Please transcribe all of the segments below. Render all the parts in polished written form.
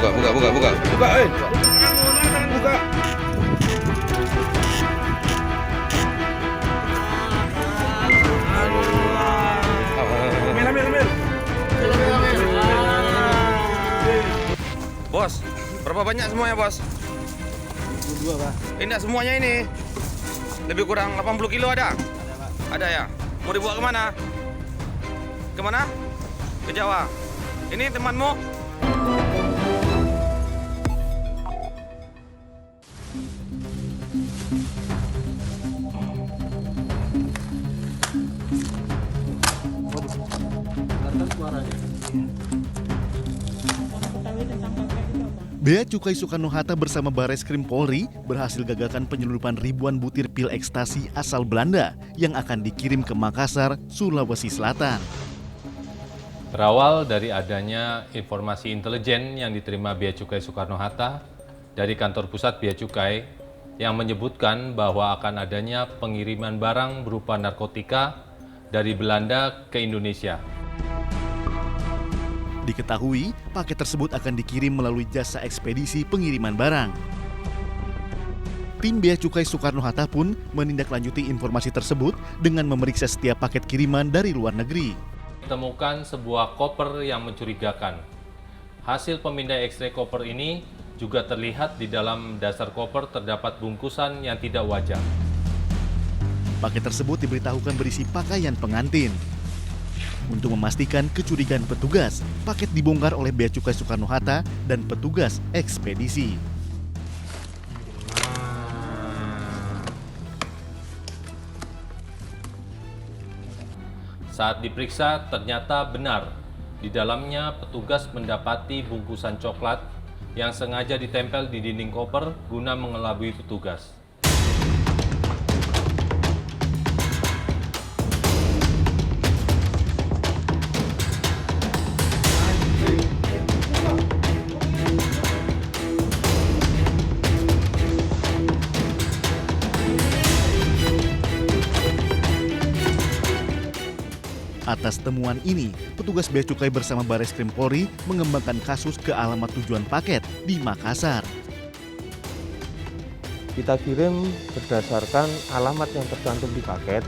Buka, buka. Ambil. Bos, berapa banyak semuanya, Bos? 22, Pak. Enggak semuanya ini. Lebih kurang 80 kilo ada? Ada, Pak. Ada ya? Mau dibawa kemana? Kemana? Ke Jawa. Ini temanmu? Bea Cukai Soekarno-Hatta bersama Bareskrim Polri berhasil gagalkan penyelundupan ribuan butir pil ekstasi asal Belanda yang akan dikirim ke Makassar, Sulawesi Selatan. Berawal dari adanya informasi intelijen yang diterima Bea Cukai Soekarno-Hatta dari kantor pusat Bea Cukai yang menyebutkan bahwa akan adanya pengiriman barang berupa narkotika dari Belanda ke Indonesia. Diketahui, paket tersebut akan dikirim melalui jasa ekspedisi pengiriman barang. Tim Bea Cukai Soekarno-Hatta pun menindaklanjuti informasi tersebut dengan memeriksa setiap paket kiriman dari luar negeri. Ditemukan sebuah koper yang mencurigakan. Hasil pemindai X-ray koper ini juga terlihat di dalam dasar koper terdapat bungkusan yang tidak wajar. Paket tersebut diberitahukan berisi pakaian pengantin. Untuk memastikan kecurigaan petugas, paket dibongkar oleh Bea Cukai Soekarno-Hatta dan petugas ekspedisi. Saat diperiksa, ternyata benar. Di dalamnya petugas mendapati bungkusan coklat yang sengaja ditempel di dinding koper guna mengelabui petugas. Atas temuan ini, petugas Bea Cukai bersama Bareskrim Polri mengembangkan kasus ke alamat tujuan paket di Makassar. Kita kirim berdasarkan alamat yang tercantum di paket.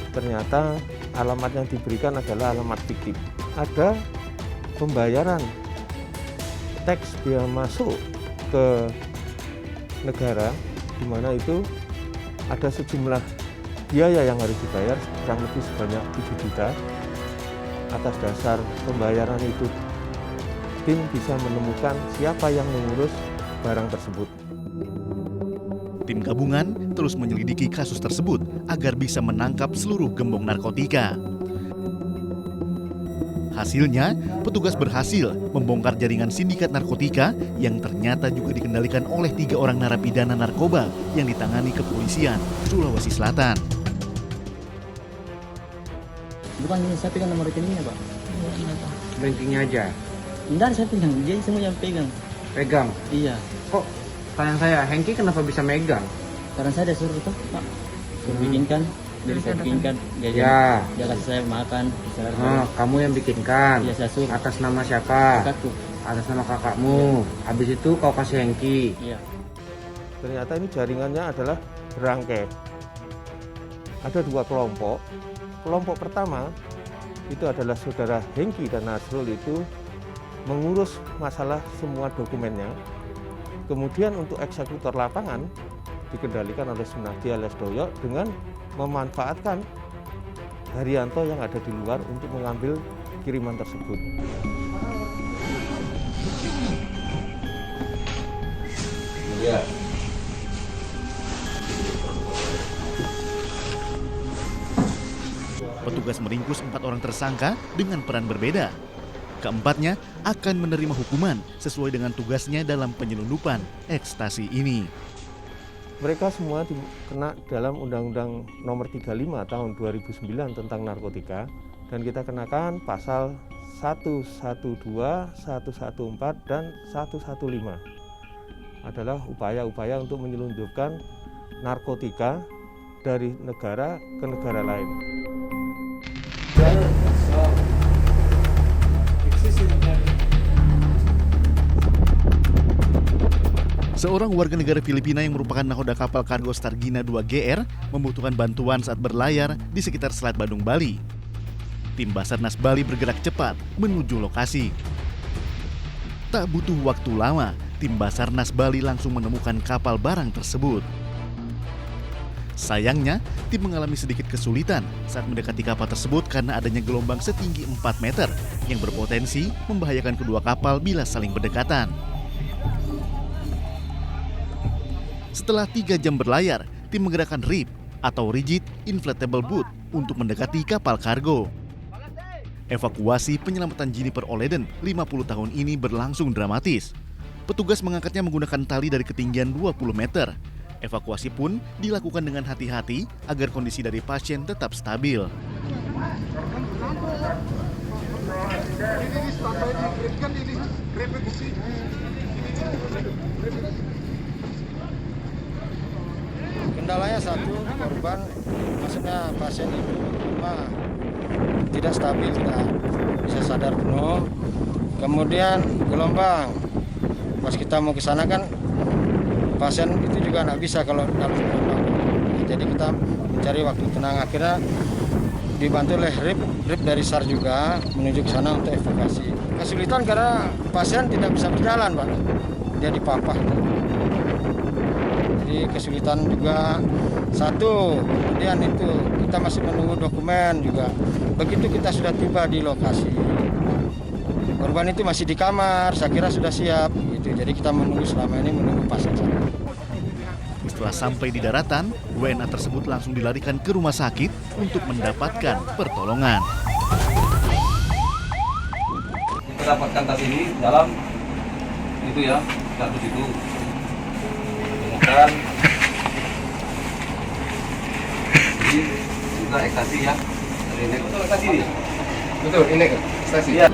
Ternyata alamat yang diberikan adalah alamat fiktif. Ada pembayaran teks biaya masuk ke negara, di mana itu ada sejumlah biaya yang harus dibayar kurang lebih sebanyak 7 juta. Atas dasar pembayaran itu, tim bisa menemukan siapa yang mengurus barang tersebut. Tim gabungan terus menyelidiki kasus tersebut agar bisa menangkap seluruh gembong narkotika. Hasilnya, petugas berhasil membongkar jaringan sindikat narkotika yang ternyata juga dikendalikan oleh 3 orang narapidana narkoba yang ditangani kepolisian Sulawesi Selatan. Bukan ini, saya pegang nomor rekeningnya, Pak. Bankingnya aja. Enggak, saya pegang. Dia semua yang pegang. Pegang? Iya. Kok tanya saya, Hengki kenapa bisa megang? Karena saya disuruh itu, Pak. Suruh bikinkan. Jadi saya bikinkan. Dia kasih saya makan. Kamu yang bikinkan? Iya, saya suruh. Atas nama siapa? Kakakku. Atas nama kakakmu. Iya. Habis itu kau kasih Hengki? Iya. Ternyata ini jaringannya adalah berangkai. Ada 2 kelompok. Kelompok pertama itu adalah saudara Hengki dan Nasrul itu mengurus masalah semua dokumennya. Kemudian untuk eksekutor lapangan dikendalikan oleh Sunardi alias Doyo dengan memanfaatkan Haryanto yang ada di luar untuk mengambil kiriman tersebut. Iya. Petugas meringkus 4 orang tersangka dengan peran berbeda. Keempatnya akan menerima hukuman sesuai dengan tugasnya dalam penyelundupan ekstasi ini. Mereka semua kena dalam Undang-Undang Nomor 35 Tahun 2009 tentang narkotika, dan kita kenakan pasal 112, 114, dan 115. Adalah upaya-upaya untuk menyelundupkan narkotika dari negara ke negara lain. Seorang warga negara Filipina yang merupakan nahoda kapal kargo Stargina 2 GR membutuhkan bantuan saat berlayar di sekitar Selat Badung, Bali. Tim Basarnas Bali bergerak cepat menuju lokasi. Tak butuh waktu lama, tim Basarnas Bali langsung menemukan kapal barang tersebut. Sayangnya, tim mengalami sedikit kesulitan saat mendekati kapal tersebut karena adanya gelombang setinggi 4 meter yang berpotensi membahayakan kedua kapal bila saling berdekatan. Setelah 3 jam berlayar, tim menggerakkan RIB atau Rigid Inflatable Boat untuk mendekati kapal kargo. Evakuasi penyelamatan Jennifer Oleden, 50 tahun ini berlangsung dramatis. Petugas mengangkatnya menggunakan tali dari ketinggian 20 meter. Evakuasi pun dilakukan dengan hati-hati agar kondisi dari pasien tetap stabil. Kendalanya satu, korban, maksudnya pasien itu tidak stabil, tidak bisa sadar penuh. Kemudian gelombang, pas kita mau ke sana kan pasien itu juga nggak bisa kalau dalam gelombang. Jadi kita mencari waktu tenang, akhirnya dibantu oleh RIB dari SAR juga menuju ke sana untuk evakuasi. Kesulitan karena pasien tidak bisa berjalan, Pak. Dia dipapah. Jadi kesulitan juga satu, kemudian itu kita masih menunggu dokumen juga. Begitu kita sudah tiba di lokasi, korban itu masih di kamar, saya kira sudah siap gitu. Jadi kita menunggu selama ini menunggu pasien. Setelah sampai di daratan, WNA tersebut langsung dilarikan ke rumah sakit untuk mendapatkan pertolongan. Kita dapatkan tas ini dalam itu ya, kardus itu. Kemudian ini juga ekstasi ya. Betul ekstasi. Betul, ini ekstasi. Ya.